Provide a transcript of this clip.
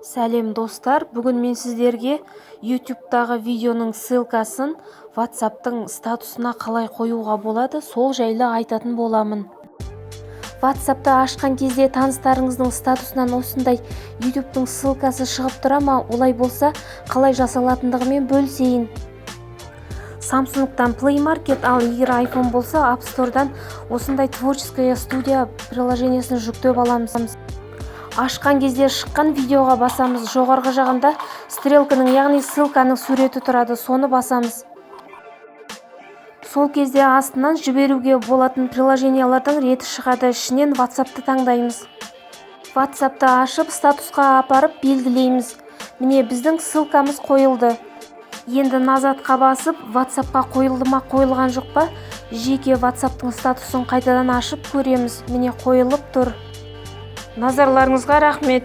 Сәлем достар, бүгін мен сіздерге YouTube'дағы видеоның ссылкасын WhatsApp'тың статусына қалай қоюға болады, сол жайлы айтатын боламын. WhatsApp'ты ашқан кезде таныстарыңыздың статусынан осындай YouTube'тың ссылкасы шығып тұра ма? Олай болса, қалай жасалатындығымен бөлісейін. Samsung'тан Play Market, ал егер iPhone болса, App Store'дан осындай творческая студия приложениесін жүктеп аламыз. Ашқан кезде шыққан видеоға басамыз. Жоғарғы жағында стрелканың, яғни ссылканың суреті тұрады, соны басамыз. Сол кезде астынан жіберуге болатын приложениялардың реті шығады. Ішінен WhatsApp'ты таңдаймыз. WhatsApp'ты ашып, статусқа апарып белгілейміз. Міне, біздің ссылкамыз қойылды. Енді назадқа басып, WhatsApp'қа қойылды ма, қойылған жоқ па? Жеке WhatsApp'тың статусын қайтадан ашып көреміз. Міне, қойылып тұр. Назарларыңызға рахмет.